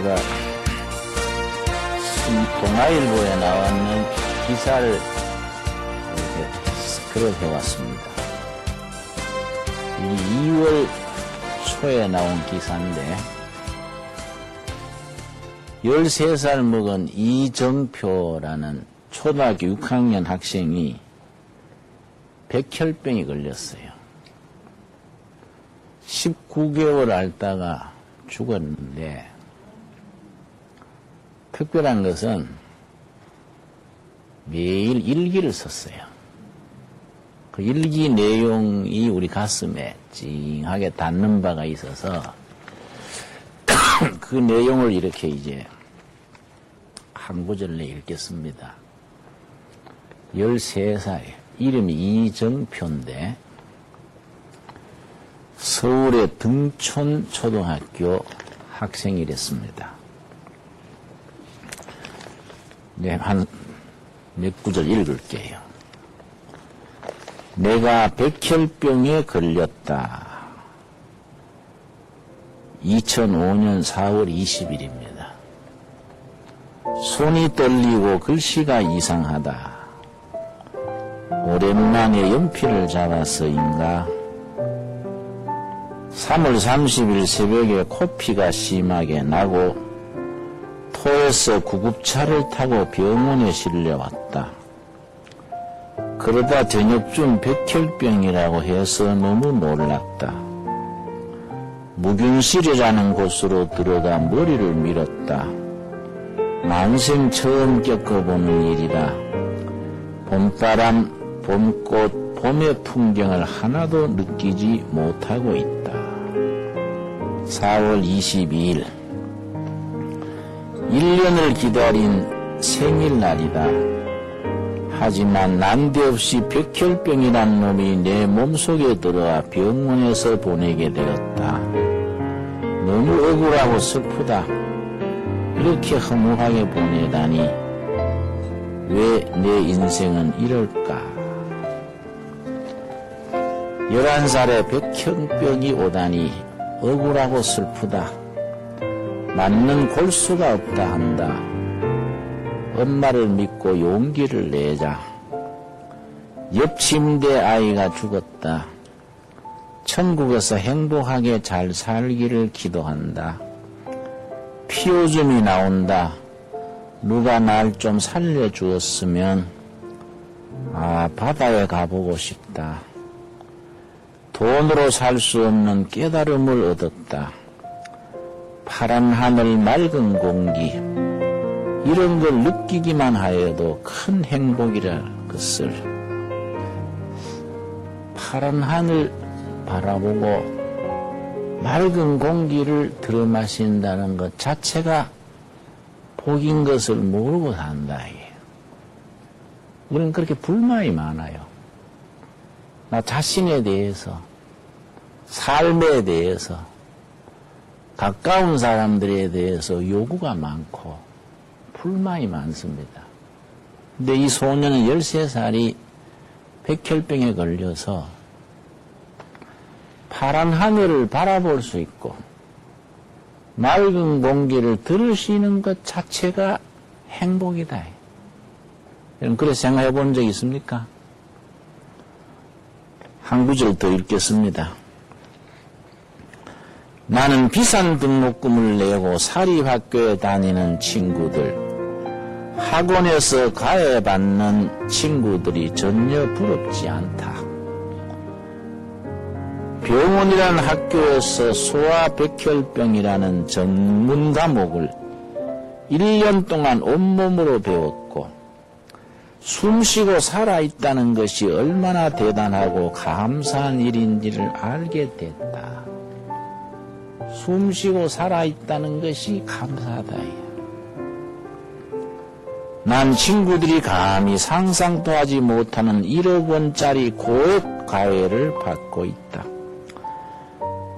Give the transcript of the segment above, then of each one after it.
제가 동아일보에 나왔는 기사를 이렇게 스크롤해 왔습니다. 이 2월 초에 나온 기사인데 13살 먹은 이정표라는 초등학교 6학년 학생이 백혈병이 걸렸어요. 19개월 앓다가 죽었는데 특별한 것은 매일 일기를 썼어요. 그 일기 내용이 우리 가슴에 찡하게 닿는 바가 있어서 그 내용을 이렇게 이제 한 구절을 읽겠습니다. 13살, 이름이 이정표인데 서울의 등촌 초등학교 학생이랬습니다. 네, 한 몇 구절 읽을게요. 내가 백혈병에 걸렸다. 2005년 4월 20일입니다. 손이 떨리고 글씨가 이상하다. 오랜만에 연필을 잡아서인가 3월 30일 새벽에 코피가 심하게 나고 토해서 구급차를 타고 병원에 실려왔다. 그러다 저녁쯤 백혈병이라고 해서 너무 놀랐다. 무균실이라는 곳으로 들어가 머리를 밀었다. 난생 처음 겪어보는 일이다. 봄바람, 봄꽃, 봄의 풍경을 하나도 느끼지 못하고 있다. 4월 22일 1년을 기다린 생일날이다. 하지만 난데없이 백혈병이란 놈이 내 몸속에 들어와 병원에서 보내게 되었다. 너무 억울하고 슬프다. 이렇게 허무하게 보내다니 왜 내 인생은 이럴까. 11살에 백혈병이 오다니 억울하고 슬프다. 맞는 골수가 없다 한다. 엄마를 믿고 용기를 내자. 옆 침대 아이가 죽었다. 천국에서 행복하게 잘 살기를 기도한다. 피오줌이 나온다. 누가 날 좀 살려주었으면. 바다에 가보고 싶다. 돈으로 살 수 없는 깨달음을 얻었다. 파란 하늘, 맑은 공기, 이런 걸 느끼기만 하여도 큰 행복이라 것을. 파란 하늘 바라보고 맑은 공기를 들어마신다는 것 자체가 복인 것을 모르고 산다. 우리는 그렇게 불만이 많아요. 나 자신에 대해서, 삶에 대해서, 가까운 사람들에 대해서 요구가 많고 불만이 많습니다. 근데 이 소년은 13살이 백혈병에 걸려서 파란 하늘을 바라볼 수 있고 맑은 공기를 들을 수 있는 것 자체가 행복이다. 여러분 그렇게 생각해 본 적 있습니까? 한 구절 더 읽겠습니다. 나는 비싼 등록금을 내고 사립학교에 다니는 친구들, 학원에서 가해받는 친구들이 전혀 부럽지 않다. 병원이라는 학교에서 소아백혈병이라는 전문 과목을 1년 동안 온몸으로 배웠고 숨쉬고 살아있다는 것이 얼마나 대단하고 감사한 일인지를 알게 됐다. 숨쉬고 살아있다는 것이 감사하다. 난 친구들이 감히 상상도 하지 못하는 1억 원짜리 고액 가해를 받고 있다.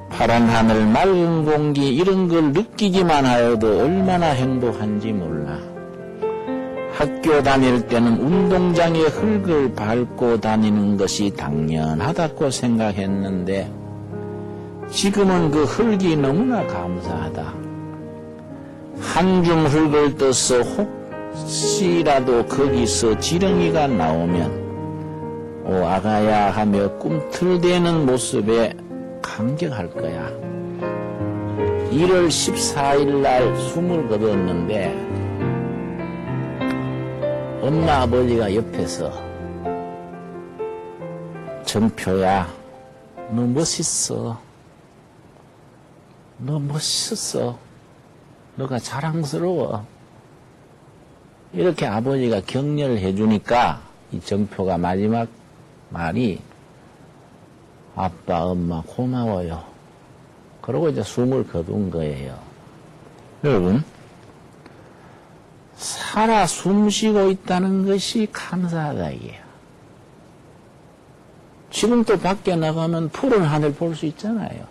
파란 하늘, 맑은 공기 이런 걸 느끼기만 하여도 얼마나 행복한지 몰라. 학교 다닐 때는 운동장에 흙을 밟고 다니는 것이 당연하다고 생각했는데 지금은 그 흙이 너무나 감사하다. 한줌 흙을 떠서 혹시라도 거기서 지렁이가 나오면 오 아가야 하며 꿈틀대는 모습에 감격할 거야. 1월 14일 날 숨을 거뒀는데 엄마 아버지가 옆에서 정표야 너 멋있어. 너 멋있어. 너가 자랑스러워. 이렇게 아버지가 격려를 해주니까 이 정표가 마지막 말이 아빠, 엄마 고마워요. 그러고 이제 숨을 거둔 거예요. 여러분, 살아 숨쉬고 있다는 것이 감사하다 이게요. 지금 또 밖에 나가면 푸른 하늘 볼 수 있잖아요.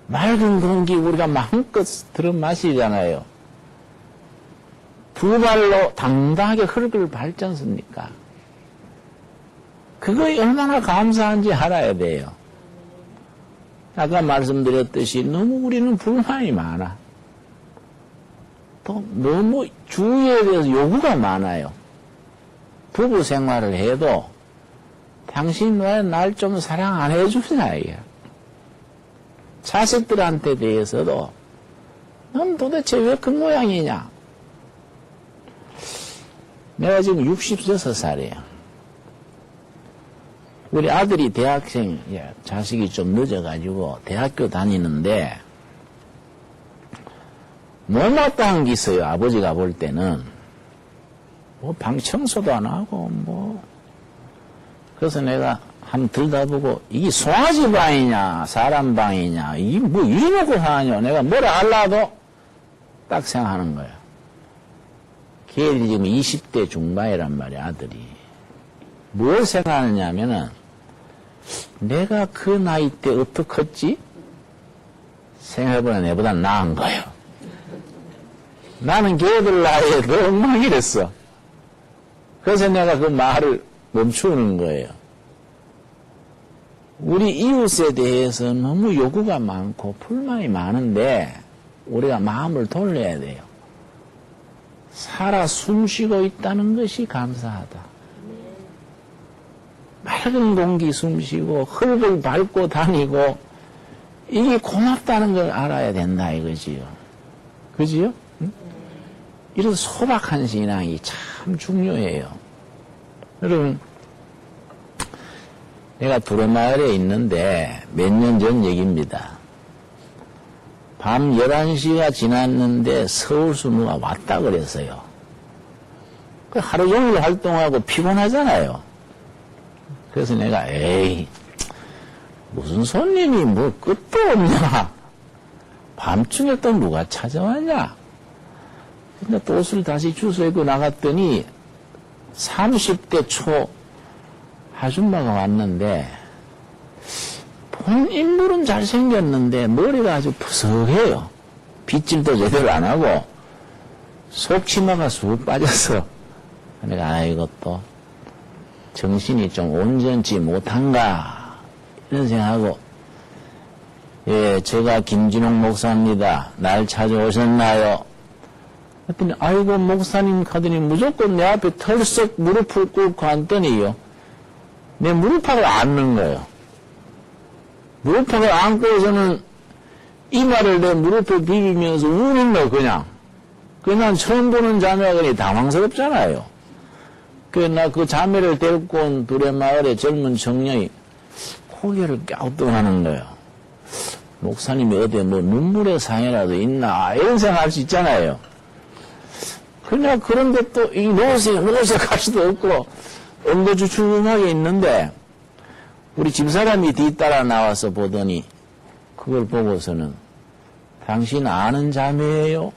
맑은 공기 우리가 마음껏 들어 마시잖아요. 두 발로 당당하게 흙을 밟지 않습니까? 그거에 얼마나 감사한지 알아야 돼요. 아까 말씀드렸듯이 너무 우리는 불만이 많아. 또 너무 주위에 대해서 요구가 많아요. 부부 생활을 해도 당신 왜 날 좀 사랑 안 해주냐 이게. 자식들한테 대해서도 넌 도대체 왜 그 모양이냐. 내가 지금 66살이에요. 우리 아들이 대학생, 자식이 좀 늦어가지고 대학교 다니는데 못마땅한 게 있어요. 아버지가 볼 때는. 뭐 방 청소도 안 하고 뭐. 그래서 내가 한번 들다보고 이게 송아지 방이냐 사람 방이냐 이게 뭐 이래놓고 하냐. 내가 뭐라 하려도 딱 생각하는 거야. 걔들이 지금 20대 중반이란 말이야 아들이. 뭘 생각하느냐면은 내가 그 나이 때 어떡했지? 생각해보면 내보다 나은 거예요. 나는 걔들 나이에 더 엉망이랬어. 그래서 내가 그 말을 멈추는 거예요. 우리 이웃에 대해서 너무 요구가 많고 불만이 많은데 우리가 마음을 돌려야 돼요. 살아 숨쉬고 있다는 것이 감사하다. 맑은 공기 숨쉬고 흙을 밟고 다니고 이게 고맙다는 걸 알아야 된다 이거지요. 그지요? 응? 이런 소박한 신앙이 참 중요해요. 여러분, 내가 두레마을에 있는데 몇 년 전 얘기입니다. 밤 11시가 지났는데 서울서 누가 왔다 그랬어요. 하루 종일 활동하고 피곤하잖아요. 그래서 내가 에이 무슨 손님이 뭐 끝도 없냐. 밤중에 또 누가 찾아왔냐. 근데 또 옷을 다시 주워 입고 나갔더니 30대 초 아줌마가 왔는데 본 인물은 잘생겼는데 머리가 아주 푸석해요. 빗질도 제대로 안 하고 속치마가 쑥 빠졌어. 내가 이것도 정신이 좀 온전치 못한가 이런 생각하고 예, 제가 김진홍 목사입니다. 날 찾아오셨나요? 그랬더니 아이고 목사님 하더니 무조건 내 앞에 털썩 무릎을 꿇고 앉더니요. 내 무릎팍을 안는 거예요. 무릎팍을 안고서는 이마를 내 무릎에 비비면서 우는 거 그냥. 그냥 처음 보는 자매가 그니 당황스럽잖아요. 그래서 나 그 자매를 데리고 온 두레마을의 젊은 청년이 고개를 갸우뚱하는 거예요. 목사님이 어디 뭐 눈물의 상이라도 있나 이런 생각할 수 있잖아요. 그냥 그런데 또 이 노세 갈 수도 없고 엉거주춤하게 있는데 우리 집사람이 뒤따라 나와서 보더니 그걸 보고서는 당신 아는 자매예요?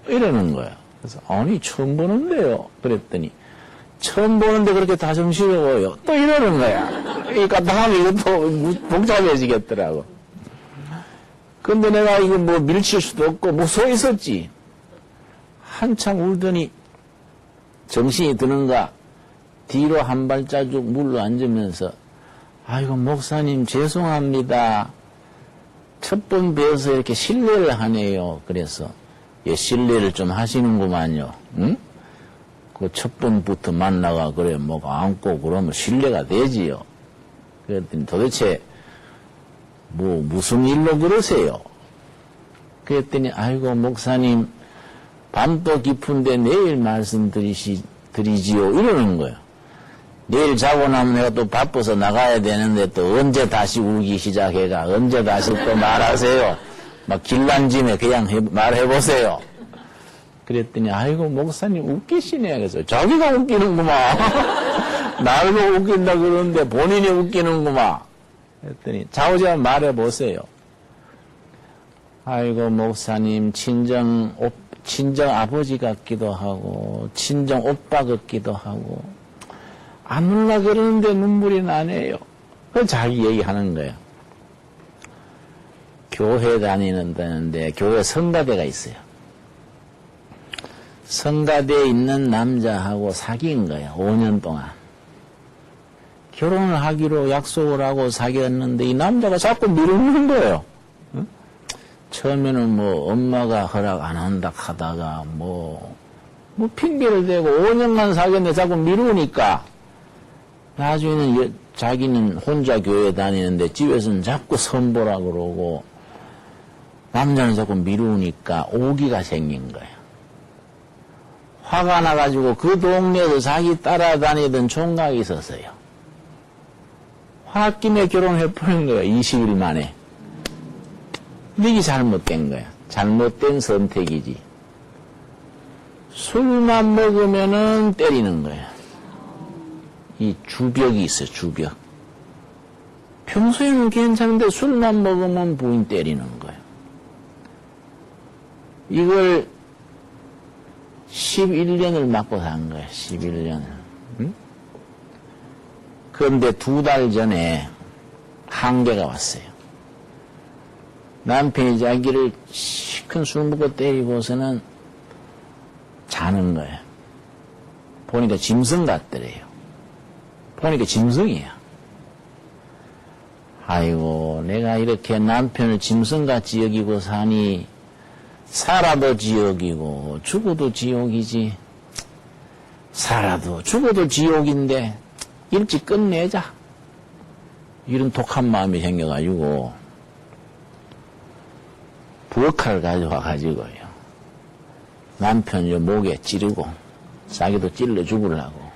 이러는 거야. 그래서 아니 처음 보는데요. 그랬더니 처음 보는데 그렇게 다정스러워요. 또 이러는 거야. 그러니까 다음에 이것도 복잡해지겠더라고. 근데 내가 이거 뭐 밀칠 수도 없고 뭐 서 있었지. 한참 울더니 정신이 드는가 뒤로 한 발자국 물러 앉으면서 아이고 목사님 죄송합니다. 첫 번 뵈어서 이렇게 실례를 하네요. 그래서 예, 신뢰를 좀 하시는구만요. 응? 그 첫 번부터 만나가 그래 뭐가 안고 그러면 신뢰가 되지요. 그랬더니 도대체 뭐 무슨 일로 그러세요? 그랬더니 아이고 목사님 밤도 깊은데 내일 말씀드리지요 이러는 거예요. 내일 자고 나면 내가 또 바빠서 나가야 되는데 또 언제 다시 울기 시작해가 언제 다시 또 말하세요. 막 길란짐에 그냥 말해보세요. 그랬더니 아이고 목사님 웃기시네. 그래서 자기가 웃기는구만. 나를 웃긴다 그러는데 본인이 웃기는구만. 그랬더니 자오자 말해보세요. 아이고 목사님 친정 아버지 같기도 하고 친정 오빠 같기도 하고 안 울라 그러는데 눈물이 나네요. 그 자기 얘기하는 거예요. 교회 다니는데 교회 성가대가 있어요. 성가대에 있는 남자하고 사귄 거예요. 5년 동안. 결혼을 하기로 약속을 하고 사귀었는데 이 남자가 자꾸 미루는 거예요. 응? 처음에는 뭐 엄마가 허락 안 한다 하다가 뭐 핑계를 대고 5년간 사귀었는데 자꾸 미루니까 나중에는 자기는 혼자 교회 다니는데 집에서는 자꾸 선보라 그러고 남자는 자꾸 미루니까 오기가 생긴 거예요. 화가 나가지고 그 동네에서 자기 따라다니던 총각이 있었어요. 홧김에 결혼해버린 거예요. 20일 만에. 근데 이게 잘못된 거야. 잘못된 선택이지. 술만 먹으면은 때리는 거야. 이 주벽이 있어요. 주벽. 평소에는 괜찮은데 술만 먹으면 부인 때리는 거예요. 이걸 11년을 맞고 산 거예요. 11년을. 응? 그런데 2달 전에 한계가 왔어요. 남편이 자기를 시큰 술 먹고 때리고서는 자는 거예요. 보니까 짐승 같더래요. 보니까 짐승이야. 아이고 내가 이렇게 남편을 짐승같이 여기고 사니 살아도 지옥이고 죽어도 지옥이지. 살아도 죽어도 지옥인데 일찍 끝내자. 이런 독한 마음이 생겨가지고 부엌칼을 가져와가지고요. 남편 목에 찌르고 자기도 찔러 죽으려고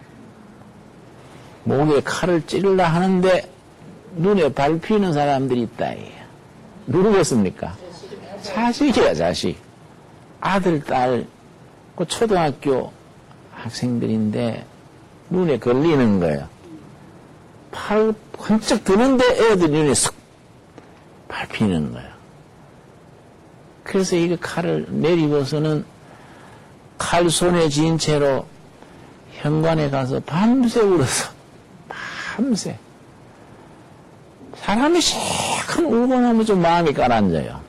목에 칼을 찌르려 하는데 눈에 밟히는 사람들이 있다. 누구겠습니까? 자식이야, 자식. 아들, 딸, 그 초등학교 학생들인데 눈에 걸리는 거예요. 팔 번쩍 드는데 애들 눈에 쓱 밟히는 거예요. 그래서 이 칼을 내리고서는 칼 손에 쥔 채로 현관에 가서 밤새 울어서 밤새 사람이 시큰 울고 나면 좀 마음이 가라앉아요.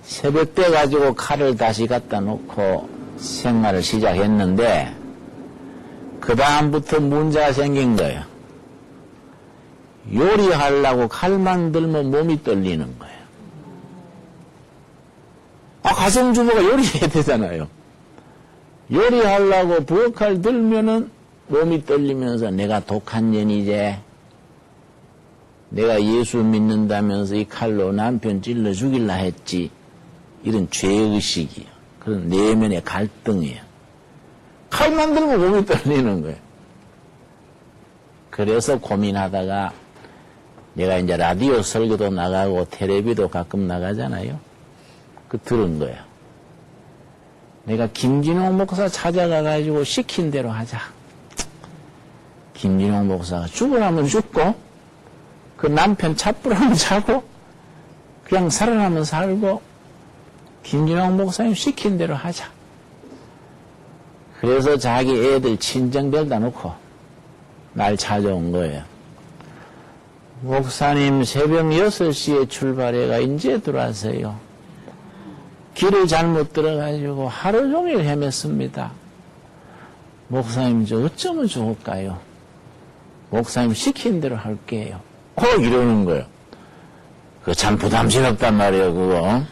새벽 때 가지고 칼을 다시 갖다 놓고 생활을 시작했는데 그 다음부터 문제가 생긴 거예요. 요리하려고 칼만 들면 몸이 떨리는 거예요. 가정주부가 요리해야 되잖아요. 요리하려고 부엌칼 들면은 몸이 떨리면서 내가 독한 년이제. 내가 예수 믿는다면서 이 칼로 남편 찔러 죽일라 했지. 이런 죄의식이요. 그런 내면의 갈등이에요. 칼만 들면 몸이 떨리는 거예요. 그래서 고민하다가 내가 이제 라디오 설교도 나가고 텔레비도 가끔 나가잖아요. 들은 거예요. 내가 김진홍 목사 찾아가가지고 시킨 대로 하자. 김진홍 목사가 죽으라면 죽고 그 남편 차쁘라면 자고 그냥 살아나면 살고 김진홍 목사님 시킨 대로 하자. 그래서 자기 애들 친정별다 놓고 날 찾아온 거예요. 목사님 새벽 6시에 출발해가 이제 들어와서요. 길을 잘못 들어가지고 하루 종일 헤맸습니다. 목사님 저 어쩌면 좋을까요? 목사님 시킨 대로 할게요. 이러는 거예요. 그거 참 부담스럽단 말이에요, 그거.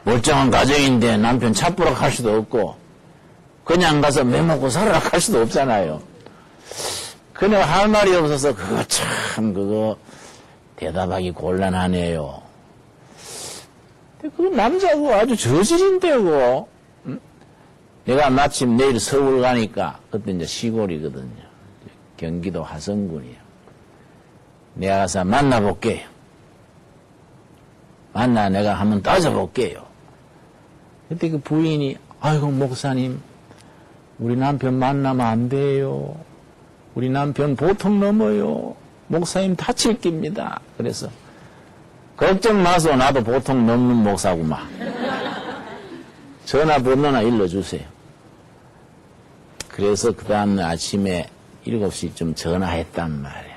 멀쩡한 가정인데 남편 차부락 할 수도 없고, 그냥 가서 매먹고 살아라 할 수도 없잖아요. 그냥 할 말이 없어서 그거 대답하기 곤란하네요. 그 남자고 아주 저질인데고. 응? 내가 마침 내일 서울 가니까, 그때 이제 시골이거든요. 경기도 화성군이요. 내가 가서 만나볼게요. 내가 한번 따져볼게요. 그때 그 부인이, 아이고, 목사님, 우리 남편 만나면 안 돼요. 우리 남편 보통 넘어요. 목사님 다칠 깁니다. 그래서, 걱정 마소. 나도 보통 넘는 목사구만. 전화번호나 일러주세요. 그래서 그 다음 아침에 7시쯤 전화했단 말이에요.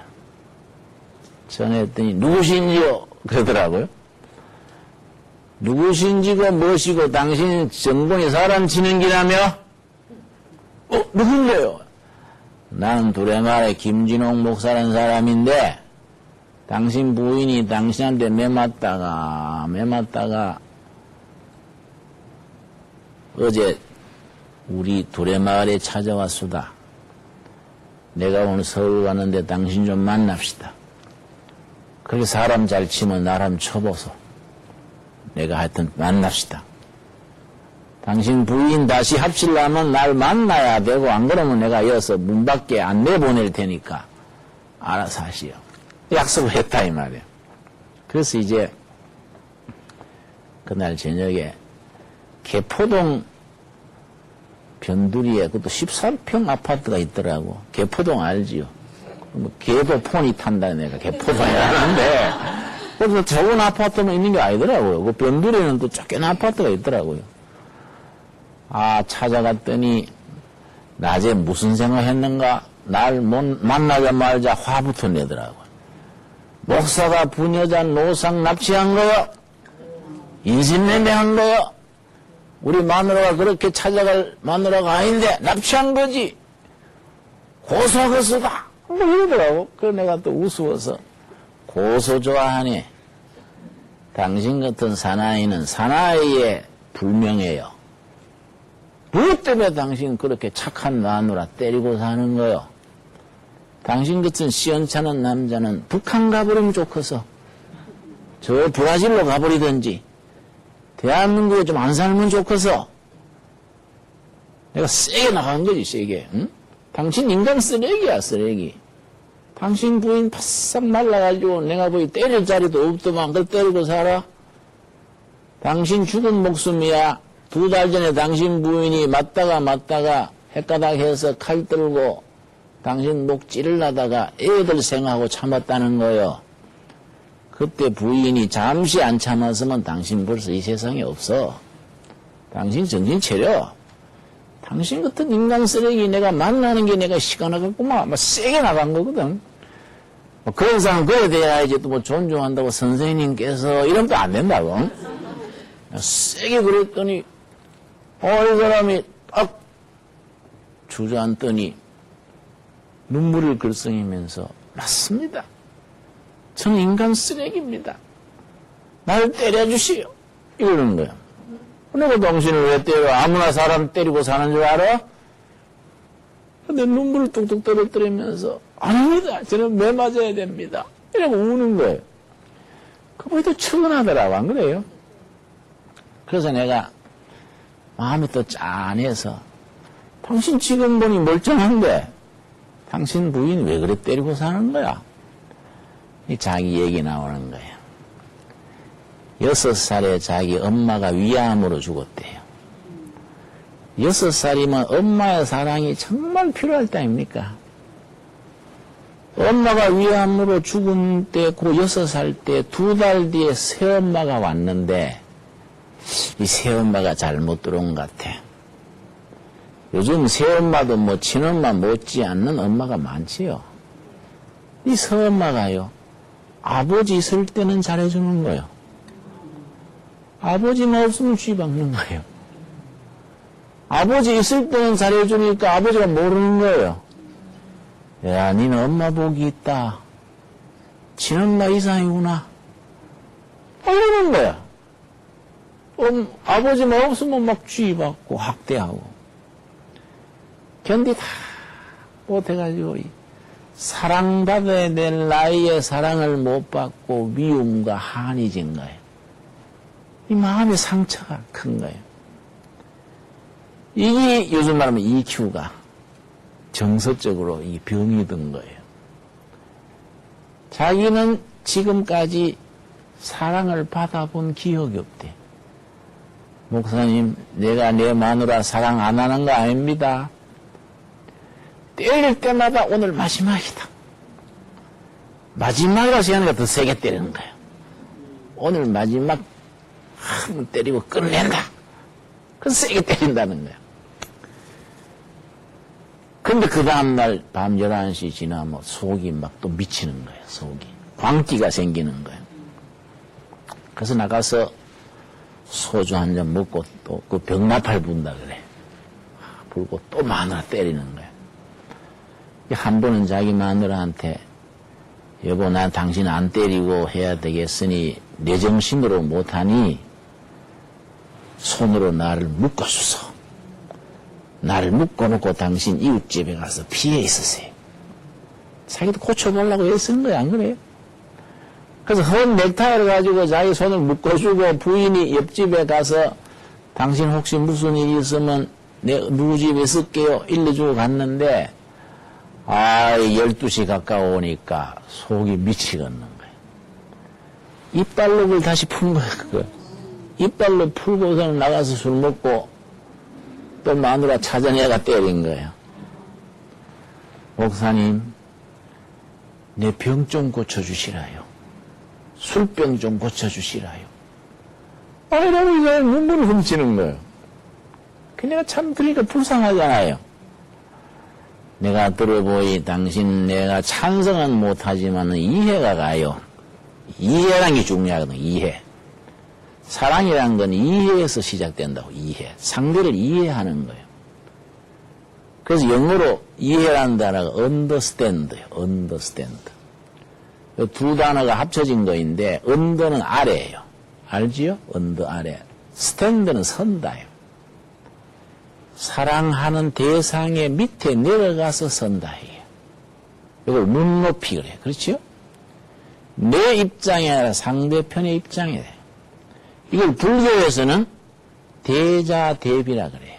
전화했더니 누구신지요? 그러더라고요. 누구신지고 무엇이고 당신 정권이 사람 치는 기라며? 누군데요? 나는 두레마을의 김진홍 목사라는 사람인데 당신 부인이 당신한테 매맞다가 어제 우리 두레마을에 찾아왔수다. 내가 오늘 서울 가는데 당신 좀 만납시다. 그렇게 사람 잘 치면 나람 쳐보소. 내가 하여튼 만납시다. 당신 부인 다시 합치려면 날 만나야 되고 안 그러면 내가 이어서 문 밖에 안 내보낼 테니까 알아서 하시오. 약속을 했다 이 말이에요. 그래서 이제 그날 저녁에 개포동 변두리에 그것도 13평 아파트가 있더라고. 개포동 알지요? 뭐 개도 폰이 탄다 내가 개포동에 하는데 그래서 적은 아파트만 있는 게 아니더라고요. 그 변두리에는 또 쫓겨난 아파트가 있더라고요. 찾아갔더니 낮에 무슨 생각했는가 날 만나자마자 화부터 내더라고요. 목사가 부녀자 노상 납치한 거요? 인신매매한 거요? 우리 마누라가 그렇게 찾아갈 마누라가 아닌데 납치한 거지. 고소하겠소다. 뭐 이러더라고. 그래서 내가 또 우스워서 고소 좋아하네. 당신 같은 사나이는 사나이에 불명해요. 무엇 때문에 당신 그렇게 착한 마누라 때리고 사는 거요? 당신 같은 시원찮은 남자는 북한 가버리면 좋겠어. 저 브라질로 가버리든지 대한민국에 좀 안 살면 좋겠어. 내가 세게 나간 거지, 세게. 응? 당신 인간 쓰레기야, 쓰레기. 당신 부인 바싹 말라가지고 내가 보기 때릴 자리도 없더만 그걸 때리고 살아? 당신 죽은 목숨이야. 2달 전에 당신 부인이 맞다가 헷가닥해서 칼 들고 당신 목 찌르려다가 애들 생하고 참았다는 거요. 그때 부인이 잠시 안 참았으면 당신 벌써 이 세상에 없어. 당신 정신 차려. 당신 같은 인간 쓰레기 내가 만나는 게 내가 시간 나갔구만. 세게 나간 거거든. 그런 사람 그래 돼야지 또 존중한다고 선생님께서 이러면 또 안 된다고. 세게 그랬더니 이 사람이 딱 주저앉더니 눈물을 글썽이면서 맞습니다. 저는 인간 쓰레기입니다. 나를 때려주시오. 이러는 거야. 내가 당신을 왜 때려? 아무나 사람 때리고 사는 줄 알아? 근데 눈물을 뚝뚝 떨어뜨리면서 아닙니다. 저는 매 맞아야 됩니다. 이러고 우는 거예요. 그보다 측은하더라고. 안 그래요? 그래서 내가 마음이 또 짠해서 당신 지금 보니 멀쩡한데 당신 부인 왜 그래 때리고 사는 거야? 이 자기 얘기 나오는 거예요. 6살에 자기 엄마가 위암으로 죽었대요. 6살이면 엄마의 사랑이 정말 필요할 때 아닙니까? 엄마가 위암으로 죽은 때, 그 6살 때 2달 뒤에 새엄마가 왔는데 이 새엄마가 잘못 들어온 것 같아. 요즘 새엄마도 뭐 친엄마 못지 않는 엄마가 많지요. 이 새엄마가요. 아버지 있을 때는 잘해주는 거예요. 아버지만 없으면 쥐박는 거예요. 아버지 있을 때는 잘해주니까 아버지가 모르는 거예요. 야, 니는 엄마 복이 있다. 친엄마 이상이구나. 이러는 거야. 아버지만 없으면 막 쥐받고 학대하고 견디다 못해가지고 사랑받아야 될 나이에 사랑을 못 받고 미움과 한이 진 거예요. 이 마음의 상처가 큰 거예요. 이게 요즘 말하면 EQ가 정서적으로 이 병이 든 거예요. 자기는 지금까지 사랑을 받아본 기억이 없대. 목사님, 내가 내 마누라 사랑 안 하는 거 아닙니다. 때릴 때마다 오늘 마지막이다. 마지막이라고 생각하니까 더 세게 때리는 거예요. 오늘 마지막 한번 때리고 끝낸다. 그래서 세게 때린다는 거예요. 근데 그 다음날 밤 11시 지나면 속이 막 또 미치는 거예요. 속이. 광기가 생기는 거예요. 그래서 나가서 소주 한 잔 먹고 또 그 병나팔 분다 그래. 불고 또 마누라 때리는 거예요. 한 번은 자기 마누라한테 여보 난 당신 안 때리고 해야 되겠으니 내 정신으로 못하니 손으로 나를 묶어주소. 나를 묶어놓고 당신 이웃집에 가서 피해 있으세요. 자기도 고쳐보려고 애쓴 거야, 안 그래요? 그래서 헌 넥타이를 가지고 자기 손을 묶어주고 부인이 옆집에 가서 당신 혹시 무슨 일이 있으면 내 누구 집에 있을게요 일러주고 갔는데 12시 가까워오니까 속이 미치겠는 거예요. 이빨록을 다시 푼 거예요, 그거. 이빨로 풀고서는 나가서 술 먹고 또 마누라 찾아내가 때린 거예요. 목사님, 내 병 좀 고쳐주시라요. 술병 좀 고쳐주시라요. 이러고 이제 눈물을 훔치는 거예요. 내가 참 그러니까 불쌍하잖아요. 내가 들어보이 당신 내가 찬성은 못하지만 이해가 가요. 이해라는 게 중요하거든. 이해. 사랑이란 건 이해에서 시작된다고. 이해. 상대를 이해하는 거예요. 그래서 영어로 이해라는 단어가 understand예요. understand. 두 단어가 합쳐진 거인데 under는 아래예요. 알지요? under 아래. stand는 선다예요. 사랑하는 대상의 밑에 내려가서 선다. 이걸 눈높이 그래요. 그렇죠? 내 입장이 아니라 상대편의 입장이래. 이걸 불교에서는 대자대비라 그래요.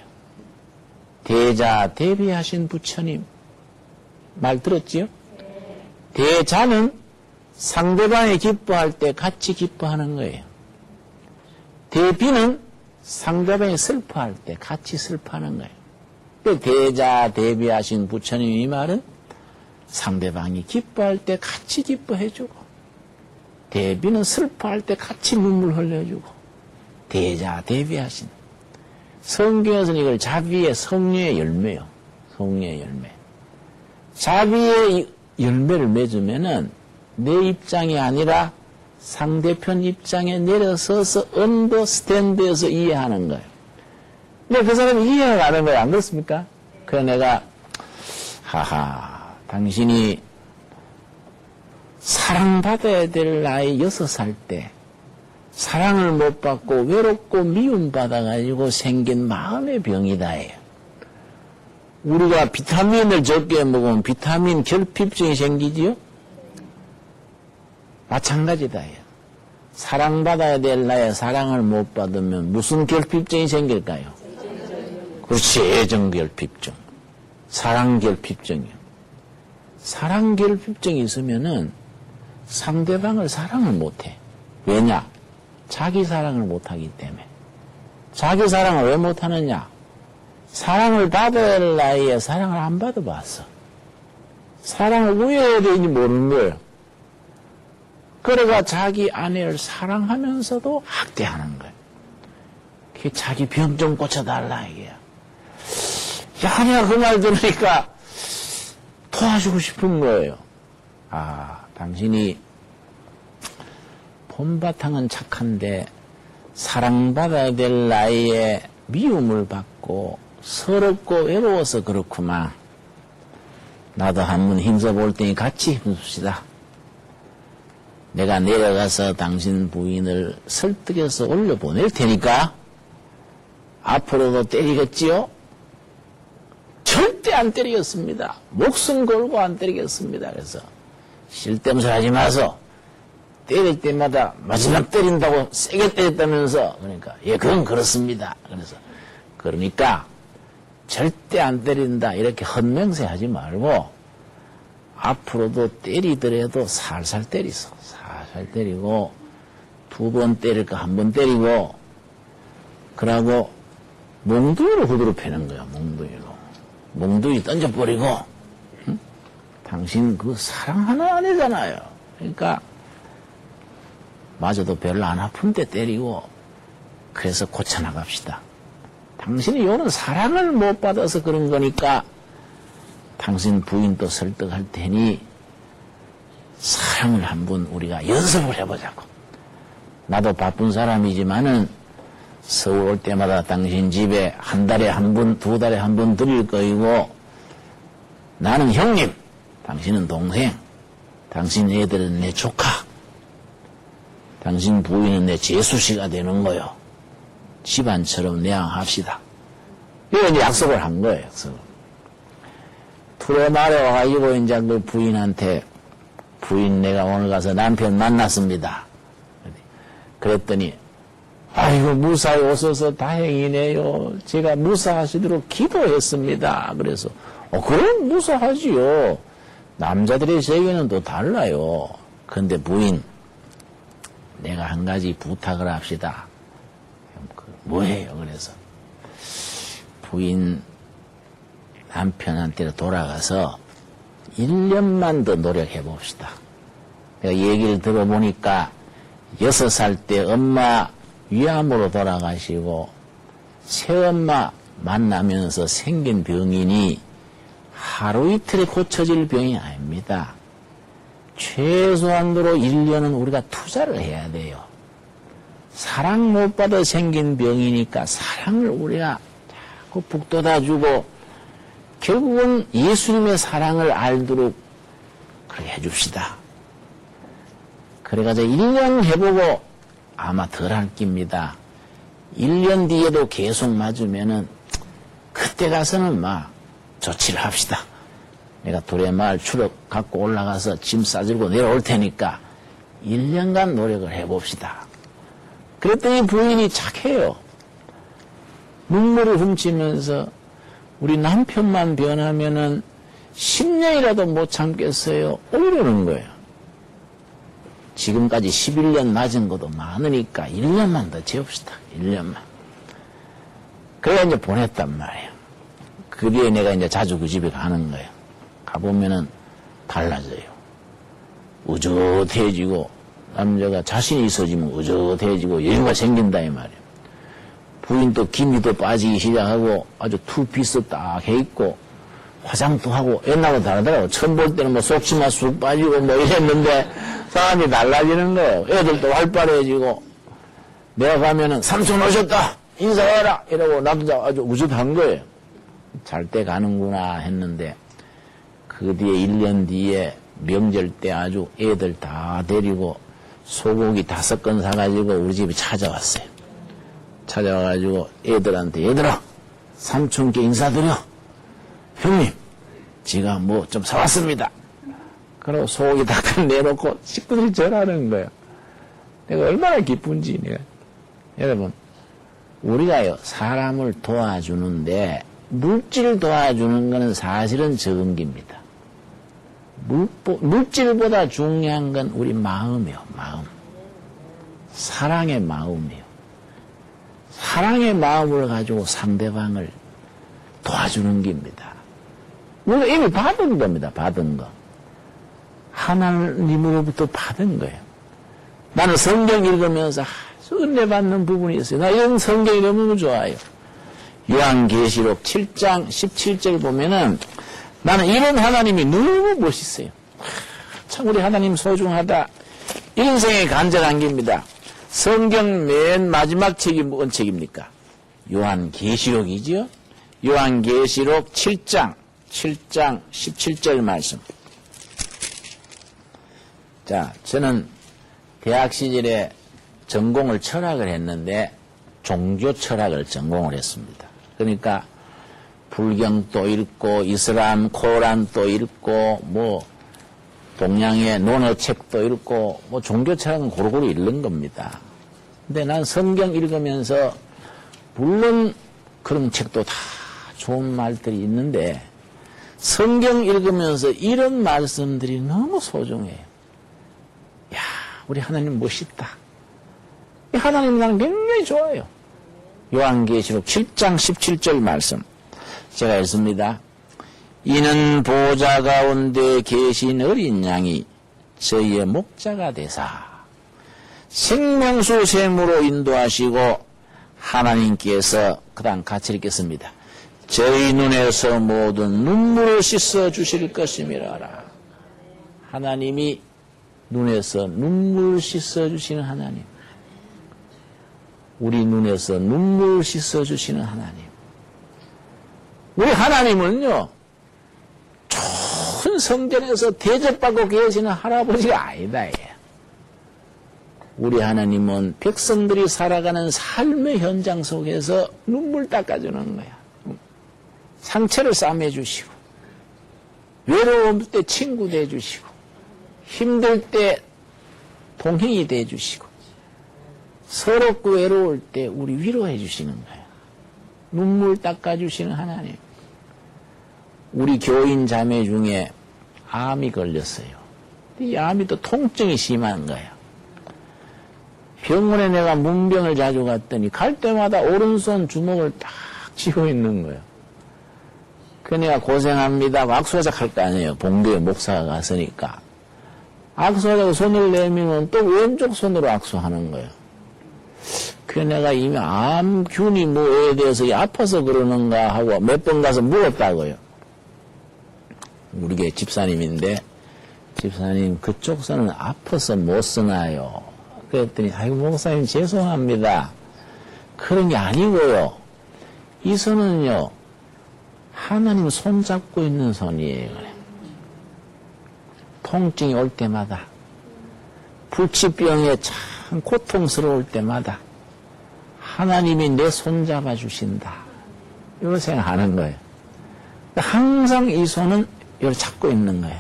대자대비하신 부처님 말 들었지요? 대자는 상대방이 기뻐할 때 같이 기뻐하는 거예요. 대비는 상대방이 슬퍼할 때 같이 슬퍼하는 거예요. 대자대비하신 부처님 이 말은 상대방이 기뻐할 때 같이 기뻐해주고 대비는 슬퍼할 때 같이 눈물 흘려주고 대자대비하신 성경에서는 이걸 자비의 성녀의 열매요. 성녀의 열매. 자비의 열매를 맺으면은 내 입장이 아니라 상대편 입장에 내려서서 언더스탠드에서 이해하는 거예요. 근데 그 사람이 이해가 안 하는 거예요. 안 그렇습니까? 그래서 내가 당신이 사랑받아야 될 나이 6살 때 사랑을 못 받고 외롭고 미움받아가지고 생긴 마음의 병이다. 우리가 비타민을 적게 먹으면 비타민 결핍증이 생기지요? 마찬가지다. 사랑받아야 될 나이에 사랑을 못 받으면 무슨 결핍증이 생길까요? 그렇지, 애정결핍증. 사랑결핍증이요. 사랑결핍증이 있으면은 상대방을 사랑을 못해. 왜냐? 자기 사랑을 못하기 때문에. 자기 사랑을 왜 못하느냐? 사랑을 받아야 할 나이에 사랑을 안 받아봤어. 사랑을 왜 해야 되는지 모르는 거예요. 그래가 자기 아내를 사랑하면서도 학대하는 거예요. 그게 자기 병 좀 고쳐달라 이게야. 야, 내가 그 말 들으니까 도와주고 싶은 거예요. 당신이 본바탕은 착한데 사랑받아야 될 나이에 미움을 받고 서럽고 외로워서 그렇구만. 나도 한번 힘써볼 테니 같이 힘씁시다. 내가 내려가서 당신 부인을 설득해서 올려보낼 테니까 앞으로도 때리겠지요? 절대 안 때리겠습니다. 목숨 걸고 안 때리겠습니다. 그래서 쓸데없는 하지 마소. 때릴 때마다 마지막 때린다고 세게 때렸다면서. 그러니까 예, 그건 그렇습니다. 그러니까 절대 안 때린다 이렇게 헛맹세 하지 말고 앞으로도 때리더라도 살살 때리소. 살살 때리고 2번 때릴까 1번 때리고 그러고 몽둥이로 후드로 패는 거야. 몽둥이 던져버리고 응? 당신 그 사랑하는 아내잖아요. 그러니까 마저도 별로 안 아픈데 때리고 그래서 고쳐나갑시다. 당신이 요는 사랑을 못 받아서 그런 거니까 당신 부인도 설득할 테니 사랑을 한번 우리가 연습을 해보자고. 나도 바쁜 사람이지만은 서울 올 때마다 당신 집에 한 달에 한 번, 2달에 한 번 들릴 거이고 나는 형님, 당신은 동생, 당신 애들은 내 조카, 당신 부인은 내 제수씨가 되는 거요. 집안처럼 내양합시다. 이런 약속을 한 거예요. 투레 말에 와가지고 이제 그 부인한테 부인 내가 오늘 가서 남편 만났습니다. 그랬더니 아이고 무사히 오셔서 다행이네요. 제가 무사하시도록 기도했습니다. 그래서 그럼 무사하지요. 남자들의 세계는 또 달라요. 근데 부인 내가 한 가지 부탁을 합시다. 뭐예요? 그래서 부인 남편한테 돌아가서 1년만 더 노력해 봅시다. 내가 얘기를 들어보니까 6살 때 엄마 위암으로 돌아가시고 새엄마 만나면서 생긴 병이니 하루 이틀에 고쳐질 병이 아닙니다. 최소한으로 1년은 우리가 투자를 해야 돼요. 사랑 못 받아 생긴 병이니까 사랑을 우리가 자꾸 북돋아주고 결국은 예수님의 사랑을 알도록 그렇게 해줍시다. 그래가지고 1년 해보고 아마 덜할 깁니다. 1년 뒤에도 계속 맞으면은 그때 가서는 막 조치를 합시다. 내가 도래마을 추럭 갖고 올라가서 짐 싸들고 내려올 테니까 1년간 노력을 해봅시다. 그랬더니 부인이 착해요. 눈물을 훔치면서 우리 남편만 변하면은 10년이라도 못 참겠어요. 이러는 거예요. 지금까지 11년 맞은 것도 많으니까 1년만 더 재웁시다. 1년만. 그래 이제 보냈단 말이에요. 그 뒤에 내가 이제 자주 그 집에 가는 거예요. 가보면은 달라져요. 의젓해지고 남자가 자신이 있어지면 의젓해지고 여유가 생긴다 이 말이에요. 부인도 기미도 빠지기 시작하고 아주 투피스 딱 해있고 화장도 하고 옛날과 다르더라고. 처음 볼 때는 뭐 속치마 쑥 빠지고 뭐 이랬는데 사람이 달라지는 거예요. 애들도 활발해지고 내가 가면은 삼촌 오셨다 인사해라 이러고 남자 아주 우젓한 거예요. 잘 때 가는구나 했는데 그 뒤에 1년 뒤에 명절 때 아주 애들 다 데리고 소고기 5건 사가지고 우리 집에 찾아왔어요. 찾아와가지고 애들한테 얘들아 삼촌께 인사드려. 형님 제가 뭐 좀 사왔습니다. 그러고 소고기 다 내놓고 식구들이 절하는 거예요. 내가 얼마나 기쁜지 내가. 여러분 우리가요 사람을 도와주는데 물질을 도와주는 것은 사실은 적은 겁니다. 물질보다 중요한 건 우리 마음이요. 마음. 사랑의 마음이요. 사랑의 마음을 가지고 상대방을 도와주는 겁니다. 우리가 이미 받은 겁니다. 받은 거. 하나님으로부터 받은 거예요. 나는 성경 읽으면서 아주 은혜 받는 부분이 있어요. 나 이런 성경이 너무 좋아요. 요한계시록 7장 17절 보면은 나는 이런 하나님이 너무 멋있어요. 참 우리 하나님 소중하다. 인생의 간절한 겁니다. 성경 맨 마지막 책이 뭔 책입니까? 요한계시록이지요. 요한계시록 7장 17절 말씀. 자, 저는 대학 시절에 전공을 철학을 했는데 종교 철학을 전공을 했습니다. 그러니까 불경도 읽고 이슬람 코란도 읽고 뭐 동양의 논어책도 읽고 뭐 종교 철학은 고루고루 읽는 겁니다. 근데 난 성경 읽으면서 물론 그런 책도 다 좋은 말들이 있는데 성경 읽으면서 이런 말씀들이 너무 소중해요. 야, 우리 하나님 멋있다. 이 하나님 나는 굉장히 좋아요. 요한계시록 7장 17절 말씀 제가 읽습니다. 이는 보좌 가운데 계신 어린 양이 저희의 목자가 되사 생명수 샘으로 인도하시고 하나님께서 그 다음 같이 읽겠습니다. 저희 눈에서 모든 눈물을 씻어 주실 것임이라라. 하나님이 눈에서 눈물을 씻어 주시는 하나님. 우리 눈에서 눈물을 씻어 주시는 하나님. 우리 하나님은요, 좋은 성전에서 대접받고 계시는 할아버지가 아니다. 우리 하나님은 백성들이 살아가는 삶의 현장 속에서 눈물 닦아주는 거야. 상처를 싸매주시고, 외로울 때 친구 돼주시고, 힘들 때 동행이 돼주시고, 서럽고 외로울 때 우리 위로해 주시는 거예요. 눈물 닦아주시는 하나님. 우리 교인 자매 중에 암이 걸렸어요. 이 암이 또 통증이 심한 거예요. 병원에 내가 문병을 자주 갔더니 갈 때마다 오른손 주먹을 딱 쥐고 있는 거예요. 그 내가 고생합니다. 악수하자 할 거 아니에요. 본교에 목사가 갔으니까. 악수하자고 손을 내밀면 또 왼쪽 손으로 악수하는 거예요. 그 내가 이미 암균이 뭐에 대해서 아파서 그러는가 하고 몇 번 가서 물었다고요. 우리 게 집사님인데, 집사님 그쪽 손은 아파서 못 쓰나요? 그랬더니 아이고 목사님 죄송합니다. 그런 게 아니고요. 이 손은요 하나님 손잡고 있는 손이에요. 그래. 통증이 올 때마다 불치병에 참 고통스러울 때마다 하나님이 내 손잡아 주신다. 이걸 생각하는 거예요. 항상 이 손은 이걸 잡고 있는 거예요.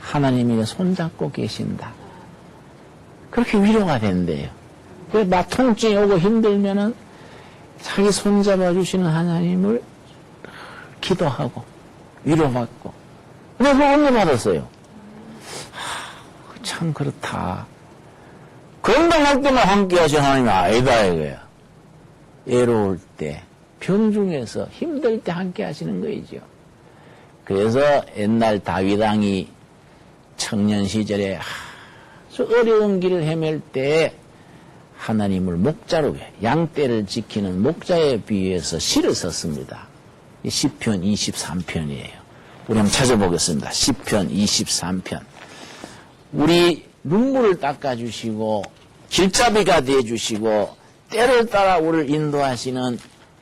하나님이 내 손잡고 계신다. 그렇게 위로가 된대요. 그래서 막 통증이 오고 힘들면은 자기 손잡아 주시는 하나님을 기도하고 위로받고. 내가 그걸 언제 받았어요? 참 그렇다. 건강할 때만 함께 하신 하나님이 아니다 이거야. 외로울 때, 병중에서 힘들 때 함께 하시는 거이죠. 그래서 옛날 다윗 왕이 청년 시절에 아주 어려운 길을 헤맬 때 하나님을 목자로 양떼를 지키는 목자에 비유해서 시를 썼습니다. 시편 23편이에요. 우리 한번 찾아보겠습니다. 시편 23편. 우리 눈물을 닦아주시고 길잡이가 되어주시고 때를 따라 우리를 인도하시는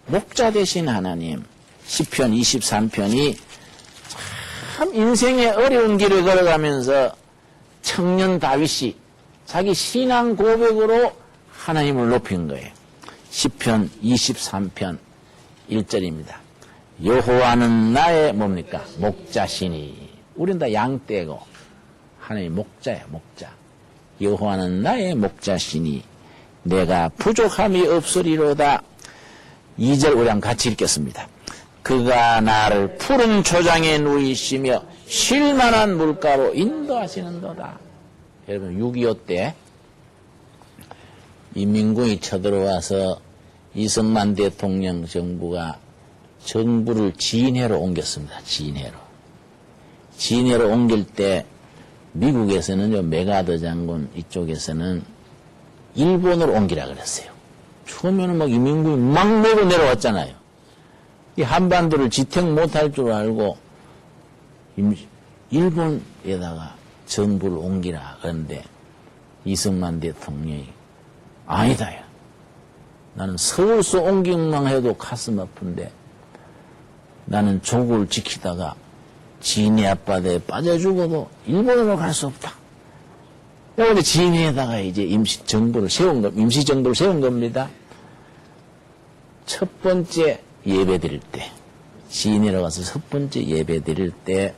목자 되신 하나님. 시편 23편이 참 인생의 어려운 길을 걸어가면서 청년 다윗이 자기 신앙 고백으로 하나님을 높인 거예요. 시편 23편 1절입니다. 여호와는 나의 뭡니까? 목자시니. 우린 다 양떼고 하나님 목자야 목자. 여호와는 나의 목자시니 내가 부족함이 없으리로다. 2절 우리 같이 읽겠습니다. 그가 나를 푸른 초장에 누이시며 쉴만한 물가로 인도하시는도다. 여러분 6.25 때 인민군이 쳐들어와서 이승만 대통령 정부가 정부를 진해로 옮겼습니다. 진해로 옮길 때 미국에서는요, 메가더 장군 이쪽에서는 일본으로 옮기라 그랬어요. 처음에는 막 인민군이 막 메고 내려왔잖아요. 이 한반도를 지탱 못할 줄 알고 일본에다가 정부를 옮기라 그런데 이승만 대통령이 아니다. 나는 서울서 옮기기만 해도 가슴 아픈데 나는 조국을 지키다가 진해 앞바다에 빠져 죽어도 일본으로 갈 수 없다. 이제 진해에다가 이제 임시정부를 세운 겁니다. 첫 번째 예배 드릴 때, 진해로 가서 첫 번째 예배 드릴 때,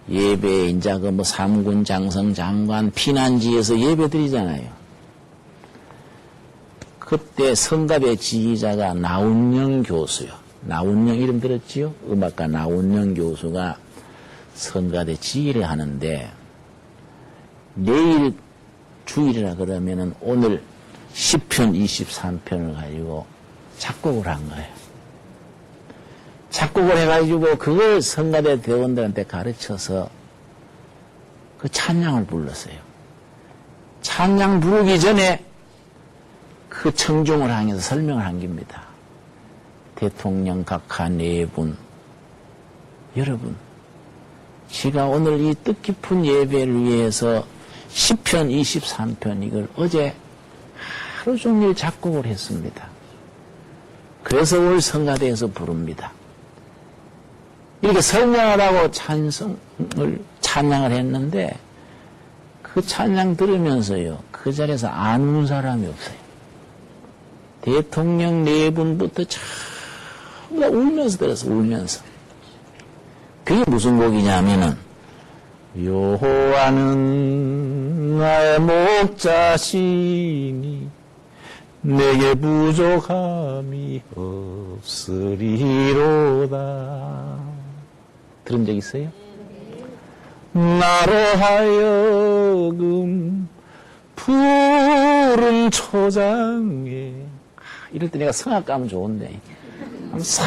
예배에 이제 삼군 장성 장관 피난지에서 예배 드리잖아요. 그때 성갑의 지휘자가 나운영 교수요. 나운영 이름 들었지요? 음악가 나운영 교수가 성가대 지휘를 하는데, 내일 주일이라 그러면은 오늘 10편, 23편을 가지고 작곡을 한 거예요. 작곡을 해가지고 그걸 성가대 대원들한테 가르쳐서 그 찬양을 불렀어요. 찬양 부르기 전에 그 청중을 향해서 설명을 한 겁니다. 대통령 각하 네 분, 여러분, 제가 오늘 이 뜻깊은 예배를 위해서 10편, 23편 이걸 어제 하루 종일 작곡을 했습니다. 그래서 오늘 성가대에서 부릅니다. 이렇게 설명을 하고 찬양을 했는데 그 찬양 들으면서요, 그 자리에서 안 우는 사람이 없어요. 대통령 네 분부터 전부 다 울면서 들었어, 울면서. 그게 무슨 곡이냐면은, 여호와는 나의 목자시니 내게 부족함이 없으리로다. 들은 적 있어요? 나로 하여금 푸른 초장에, 이럴 때 내가 성악 가면 좋은데, 싹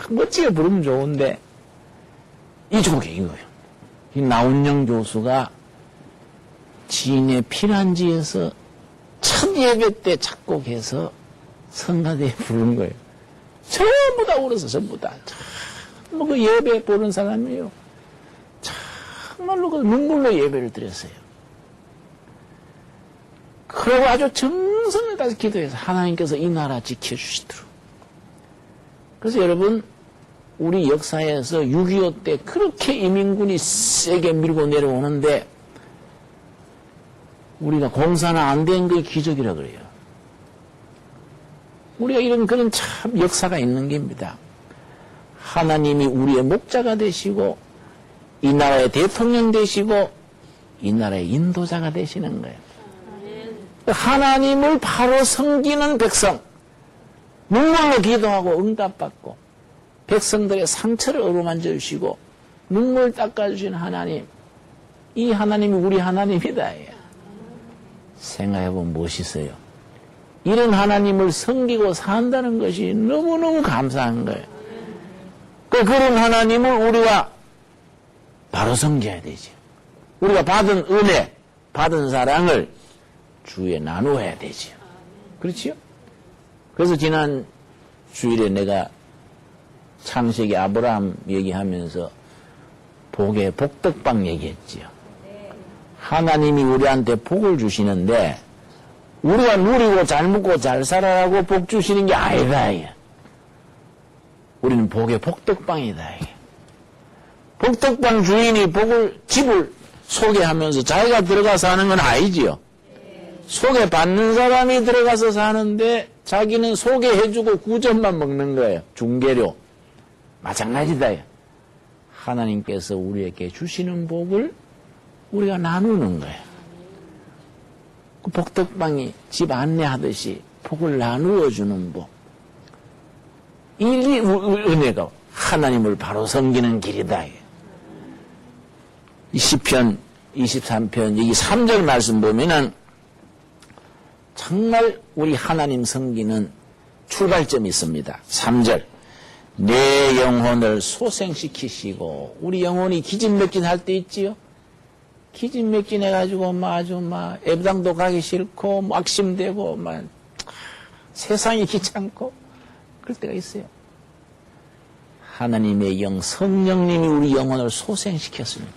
멋지게 부르면 좋은데, 이 곡이 이거예요. 이 나운영 교수가 진해 피난지에서 첫 예배 때 작곡해서 성가대에 부른 거예요. 전부 다 울어서, 전부 다. 뭐 그 예배 보는 사람이에요. 정말로 그 눈물로 예배를 드렸어요. 그리고 아주 정성을 다해서 기도해서 하나님께서 이 나라 지켜주시도록. 그래서 여러분, 우리 역사에서 6.25 때 그렇게 이민군이 세게 밀고 내려오는데 우리가 공사는 안 된 게 기적이라 그래요. 우리가 이런 그런 참 역사가 있는 겁니다. 하나님이 우리의 목자가 되시고 이 나라의 대통령 되시고 이 나라의 인도자가 되시는 거예요. 하나님을 바로 섬기는 백성, 눈물로 기도하고 응답받고 백성들의 상처를 어루만져 주시고 눈물 닦아주신 하나님, 이 하나님이 우리 하나님이다. 생각해보면 멋있어요. 이런 하나님을 섬기고 산다는 것이 너무너무 감사한 거예요. 그런 하나님을 우리가 바로 섬겨야 되죠. 우리가 받은 은혜, 받은 사랑을 주위에 나누어야 되죠. 그렇지요? 그래서 지난 주일에 내가 창세기 아브라함 얘기하면서 복의 복덕방 얘기했지요. 하나님이 우리한테 복을 주시는데 우리가 누리고 잘 먹고 잘 살아라고 복 주시는 게 아니다. 우리는 복의 복덕방이다. 복덕방 주인이 집을 소개하면서 자기가 들어가서 하는 건 아니지요. 소개받는 사람이 들어가서 사는데 자기는 소개해주고 구점만 먹는 거예요. 중개료. 마찬가지다. 하나님께서 우리에게 주시는 복을 우리가 나누는 거예요. 그 복덕방이 집 안내하듯이 복을 나누어 주는 복. 이 은혜가 하나님을 바로 섬기는 길이다. 10편, 23편, 여기 3절 말씀 보면은 정말 우리 하나님 섬기는 출발점이 있습니다. 3절. 내 영혼을 소생시키시고, 우리 영혼이 기진맥진할 때 있지요? 기진맥진해가지고, 아주 애부당도 가기 싫고, 악심되고, 세상이 귀찮고, 그럴 때가 있어요. 하나님의 영, 성령님이 우리 영혼을 소생시켰습니다.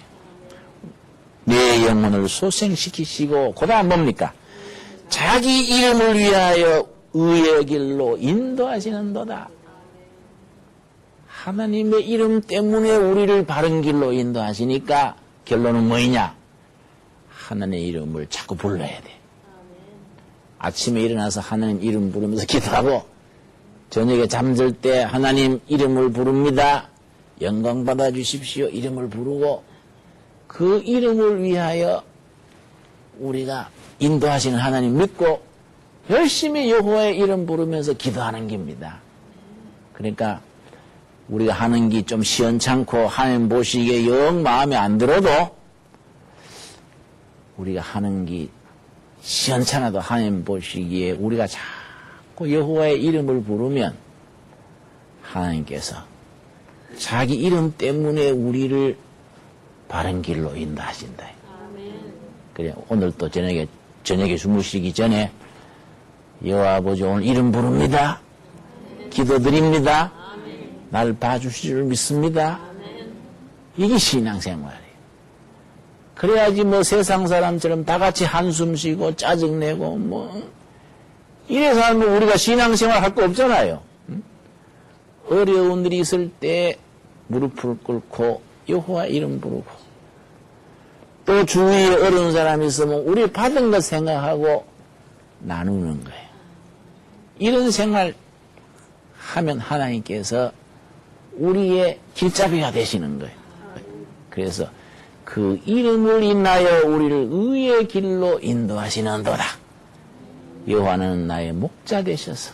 내 영혼을 소생시키시고, 그 다음 뭡니까? 자기 이름을 위하여 의의 길로 인도하시는도다. 하나님의 이름 때문에 우리를 바른 길로 인도하시니까 결론은 뭐이냐? 하나님의 이름을 자꾸 불러야 돼. 아침에 일어나서 하나님 이름 부르면서 기도하고, 저녁에 잠들 때 하나님 이름을 부릅니다. 영광 받아 주십시오. 이름을 부르고, 그 이름을 위하여 우리가 인도하시는 하나님 믿고 열심히 여호와의 이름 부르면서 기도하는 겁니다. 그러니까 우리가 하는 게 좀 시원찮고 하나님 보시기에 영 마음에 안 들어도, 우리가 하는 게 시원찮아도 하나님 보시기에 우리가 자꾸 여호와의 이름을 부르면 하나님께서 자기 이름 때문에 우리를 바른 길로 인도하신다. 그래, 오늘 또 저녁에 주무시기 전에 여호와 아버지 오늘 이름 부릅니다. 기도드립니다. 날 봐주실 줄 믿습니다. 이게 신앙생활이에요. 그래야지 뭐 세상 사람처럼 다 같이 한숨 쉬고 짜증내고 뭐 이래서 하면 우리가 신앙생활 할 거 없잖아요. 어려운 일이 있을 때 무릎을 꿇고 여호와 이름 부르고, 또 주위에 어려운 사람이 있으면 우리 받은 것 생각하고 나누는 거예요. 이런 생활 하면 하나님께서 우리의 길잡이가 되시는 거예요. 그래서 그 이름을 인하여 우리를 의의 길로 인도하시는도다. 여호와는 나의 목자 되셔서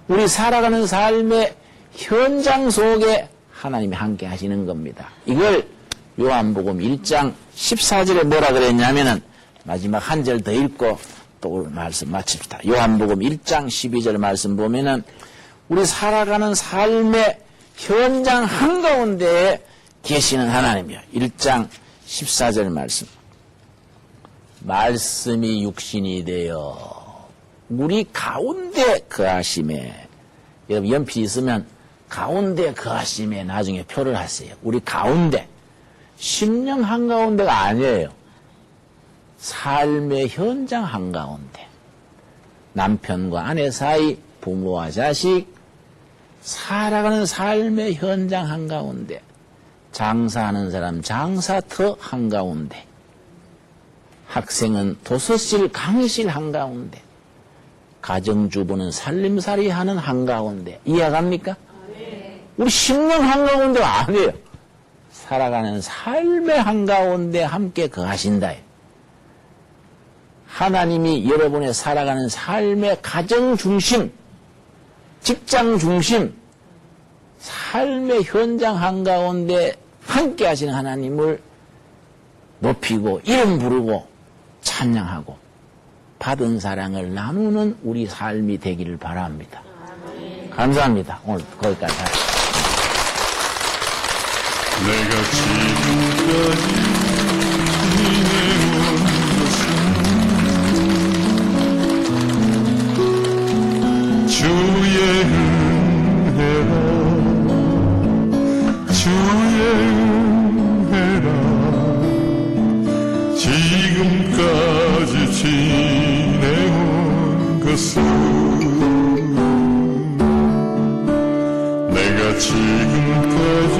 우리 살아가는 삶의 현장 속에 하나님이 함께 하시는 겁니다. 이걸 요한복음 1장 14절에 뭐라 그랬냐면은, 마지막 한 절 더 읽고 또 오늘 말씀 마칩시다. 요한복음 1장 12절 말씀 보면은 우리 살아가는 삶의 현장 한가운데에 계시는 하나님이요. 1장 14절 말씀. 말씀이 육신이 되어 우리 가운데 거하심에, 여러분 연필 있으면 가운데 거하심에 나중에 표를 하세요. 우리 가운데. 심령 한가운데가 아니에요. 삶의 현장 한가운데. 남편과 아내 사이, 부모와 자식, 살아가는 삶의 현장 한가운데. 장사하는 사람 장사터 한가운데. 학생은 도서실 강의실 한가운데. 가정주부는 살림살이 하는 한가운데. 이해갑니까? 우리 심령 한가운데가 아니에요. 살아가는 삶의 한가운데 함께 거하신다. 하나님이 여러분의 살아가는 삶의 가정 중심, 직장 중심, 삶의 현장 한가운데 함께 하시는 하나님을 높이고 이름 부르고 찬양하고 받은 사랑을 나누는 우리 삶이 되기를 바랍니다. 감사합니다. 오늘 거기까지 하겠습니다. 내가 지금까지 지내온 것은 주의 은혜라, 주의 은혜라. 지금까지 지내온 것은 내가 지금까지